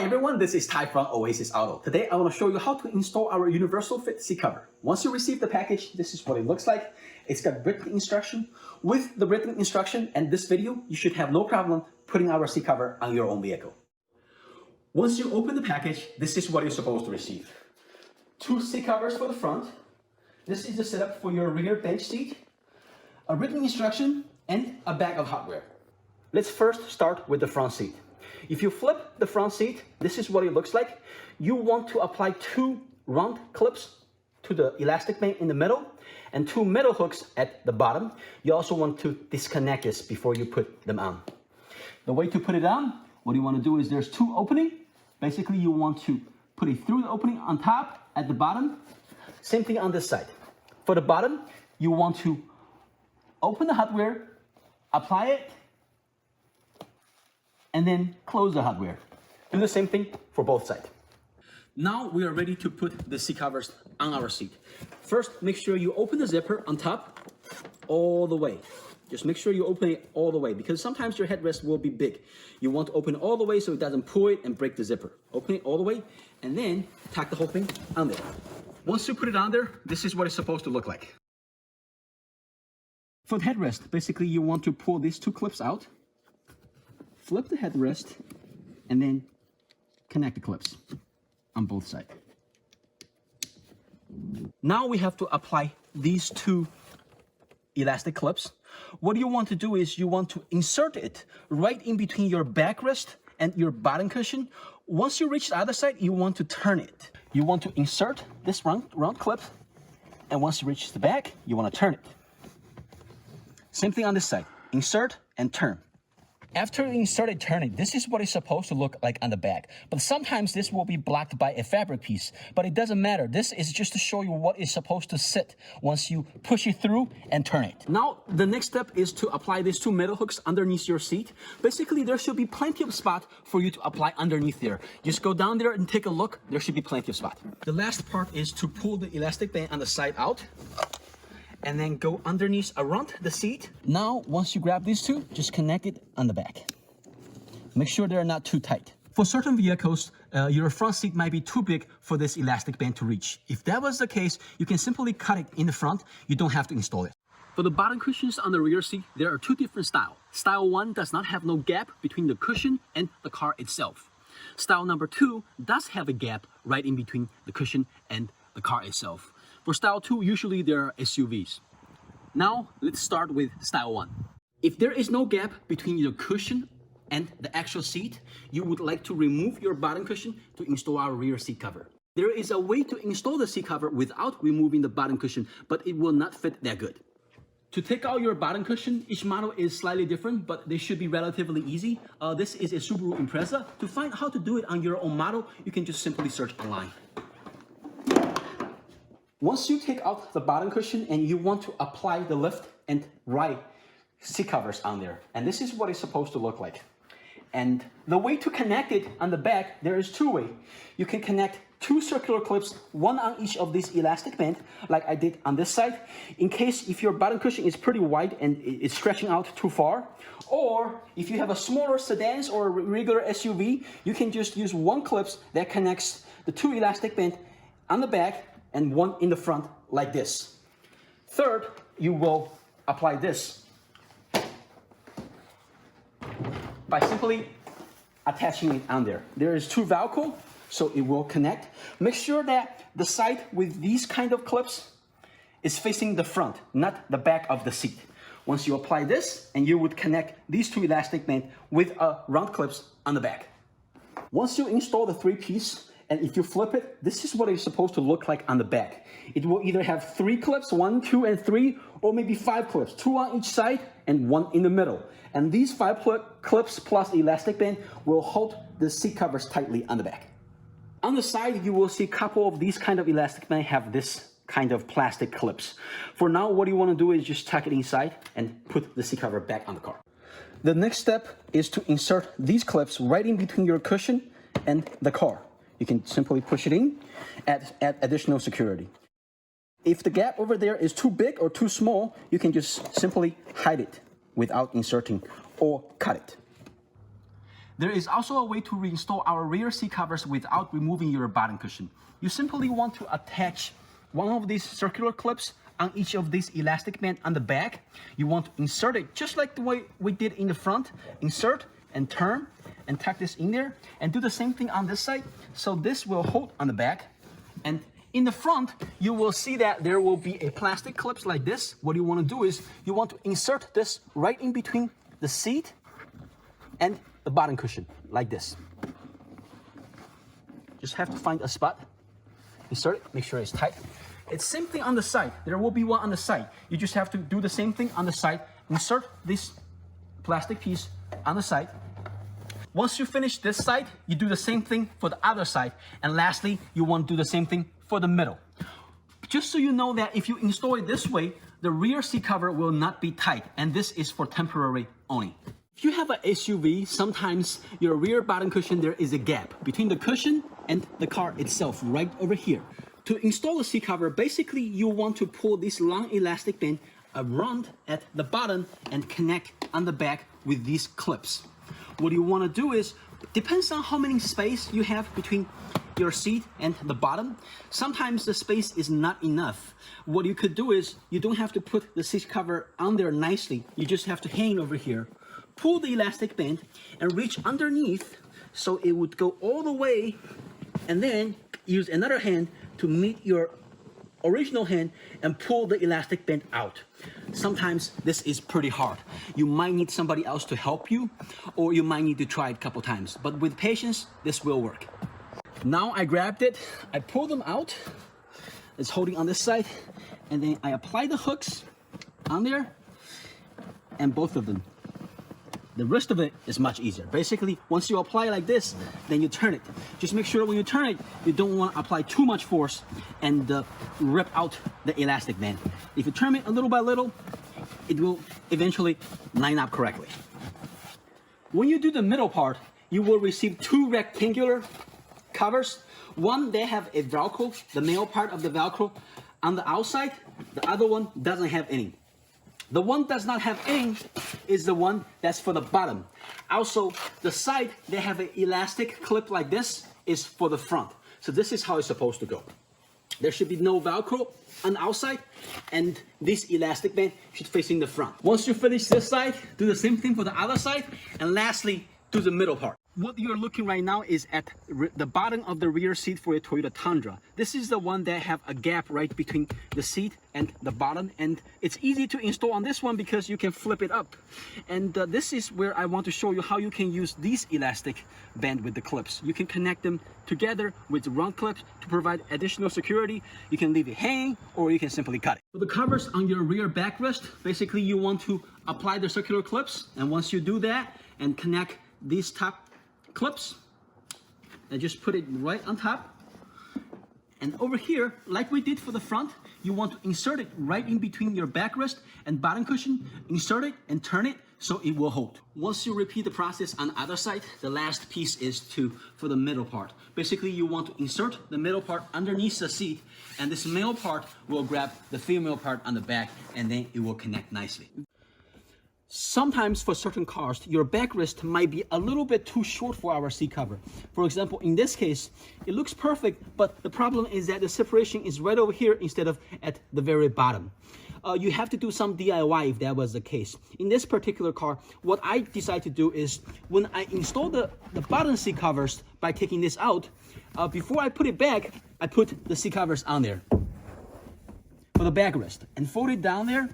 Hi everyone, this is Ty from Oasis Auto. Today I want to show you how to install our universal fit seat cover. Once you receive the package, this is what it looks like. It's got written instruction. With the written instruction and this video, you should have no problem putting our seat cover on your own vehicle. Once you open the package, this is what you're supposed to receive. 2 seat covers for the front. This is the setup for your rear bench seat, a written instruction, and a bag of hardware. Let's first start with the front seat. If you flip the front seat, this is what it looks like. You want to apply 2 round clips to the elastic band in the middle and 2 metal hooks at the bottom. You also want to disconnect this before you put them on. The way to put it on, what you want to do is there's 2 openings. Basically, you want to put it through the opening on top, at the bottom. Same thing on this side. For the bottom, you want to open the hardware, apply it, and then close the hardware. Do the same thing for both sides. Now we are ready to put the seat covers on our seat. First, make sure you open the zipper on top all the way. Just make sure you open it all the way because sometimes your headrest will be big. You want to open it all the way so it doesn't pull it and break the zipper. Open it all the way and then tack the whole thing on there. Once you put it on there, this is what it's supposed to look like. For the headrest, basically you want to pull these 2 clips out, flip the headrest, and then connect the clips on both sides. Now we have to apply these 2 elastic clips. What you want to do is you want to insert it right in between your backrest and your bottom cushion. Once you reach the other side, you want to turn it. You want to insert this round clip, and once you reach the back, you want to turn it. Same thing on this side. Insert and turn. After you insert and turn it, this is what it's supposed to look like on the back. But sometimes this will be blocked by a fabric piece, but it doesn't matter. This is just to show you what is supposed to sit once you push it through and turn it. Now, the next step is to apply these 2 metal hooks underneath your seat. Basically, there should be plenty of spot for you to apply underneath there. Just go down there and take a look. There should be plenty of spot. The last part is to pull the elastic band on the side out and then go underneath around the seat. Now, once you grab these 2, just connect it on the back. Make sure they're not too tight. For certain vehicles, your front seat might be too big for this elastic band to reach. If that was the case, you can simply cut it in the front. You don't have to install it. For the bottom cushions on the rear seat, there are 2 different styles. Style 1 does not have no gap between the cushion and the car itself. Style number 2 does have a gap right in between the cushion and the car itself. For style 2, usually there are SUVs. Now, let's start with style 1. If there is no gap between your cushion and the actual seat, you would like to remove your bottom cushion to install our rear seat cover. There is a way to install the seat cover without removing the bottom cushion, but it will not fit that good. To take out your bottom cushion, each model is slightly different, but they should be relatively easy. This is a Subaru Impreza. To find how to do it on your own model, you can just simply search online. Once you take out the bottom cushion and you want to apply the left and right seat covers on there, and this is what it's supposed to look like. And the way to connect it on the back, there is 2 ways. You can connect 2 circular clips, 1 on each of these elastic bands, like I did on this side, in case if your bottom cushion is pretty wide and it's stretching out too far. Or if you have a smaller sedans or regular SUV, you can just use 1 clip that connects the 2 elastic bands on the back and 1 in the front like this. Third, you will apply this by simply attaching it on there. There is 2 Velcro, so it will connect. Make sure that the side with these kind of clips is facing the front, not the back of the seat. Once you apply this, and you would connect these 2 elastic bands with round clips on the back. Once you install the 3-piece, and if you flip it, this is what it's supposed to look like on the back. It will either have 3 clips, 1, 2, and 3, or maybe 5 clips, 2 on each side and 1 in the middle. And these 5 clips plus elastic band will hold the seat covers tightly on the back. On the side, you will see a couple of these kind of elastic band have this kind of plastic clips. For now, what you want to do is just tuck it inside and put the seat cover back on the car. The next step is to insert these clips right in between your cushion and the car. You can simply push it in, add additional security. If the gap over there is too big or too small, you can just simply hide it without inserting or cut it. There is also a way to reinstall our rear seat covers without removing your bottom cushion. You simply want to attach one of these circular clips on each of these elastic band on the back. You want to insert it just like the way we did in the front. Insert and turn and tuck this in there, and do the same thing on this side. So this will hold on the back. And in the front, you will see that there will be a plastic clips like this. What you want to do is you want to insert this right in between the seat and the bottom cushion, like this. Just have to find a spot, insert it, make sure it's tight. It's same thing on the side. There will be one on the side. You just have to do the same thing on the side. Insert this plastic piece on the side. Once you finish this side, you do the same thing for the other side. And lastly, you want to do the same thing for the middle. Just so you know that if you install it this way, the rear seat cover will not be tight, and this is for temporary only. If you have an SUV, sometimes your rear bottom cushion, there is a gap between the cushion and the car itself, right over here. To install the seat cover, basically you want to pull this long elastic band around at the bottom and connect on the back with these clips. What you want to do is, depends on how many space you have between your seat and the bottom. Sometimes the space is not enough. What you could do is, you don't have to put the seat cover on there nicely. You just have to hang over here. Pull the elastic band and reach underneath so it would go all the way, and then use another hand to meet your original hand and pull the elastic band out. Sometimes this is pretty hard. You might need somebody else to help you, or you might need to try it a couple times, but with patience, this will work. Now I grabbed it, I pulled them out. It's holding on this side, and then I apply the hooks on there, and both of them. The rest of it is much easier. Basically, once you apply like this, then you turn it. Just make sure when you turn it, you don't want to apply too much force and rip out the elastic band. If you turn it a little by little, it will eventually line up correctly. When you do the middle part, you will receive two rectangular covers. One, they have a Velcro, the male part of the Velcro on the outside. The other one doesn't have any. The one does not have any is the one that's for the bottom. Also, the side, they have an elastic clip like this, is for the front. So this is how it's supposed to go. There should be no Velcro on the outside, and this elastic band should facing the front. Once you finish this side, do the same thing for the other side, and lastly, do the middle part. What you're looking right now is at the bottom of the rear seat for a Toyota Tundra. This is the one that have a gap right between the seat and the bottom, and it's easy to install on this one because you can flip it up. And this is where I want to show you how you can use these elastic band with the clips. You can connect them together with round clips to provide additional security. You can leave it hanging, or you can simply cut it. For the covers on your rear backrest, basically you want to apply the circular clips, and once you do that and connect these top clips, and just put it right on top. And over here, like we did for the front, you want to insert it right in between your backrest and bottom cushion. Insert it and turn it so it will hold. Once you repeat the process on the other side, the last piece is for the middle part. Basically, you want to insert the middle part underneath the seat, and this male part will grab the female part on the back, and then it will connect nicely. Sometimes for certain cars, your backrest might be a little bit too short for our seat cover. For example, in this case, it looks perfect, but the problem is that the separation is right over here instead of at the very bottom. You have to do some DIY if that was the case. In this particular car, what I decided to do is, when I install the bottom seat covers by taking this out, before I put it back, I put the seat covers on there for the backrest and fold it down there.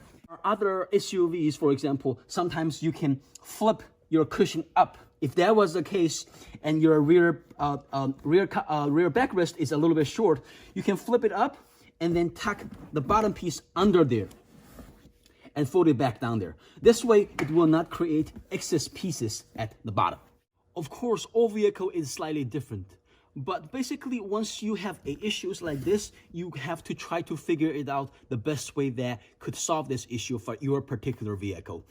Other SUVs, for example, sometimes you can flip your cushion up. If that was the case and your rear backrest is a little bit short, you can flip it up and then tuck the bottom piece under there and fold it back down there. This way, it will not create excess pieces at the bottom. Of course, all vehicle is slightly different. But basically, once you have issues like this, you have to try to figure it out the best way that could solve this issue for your particular vehicle.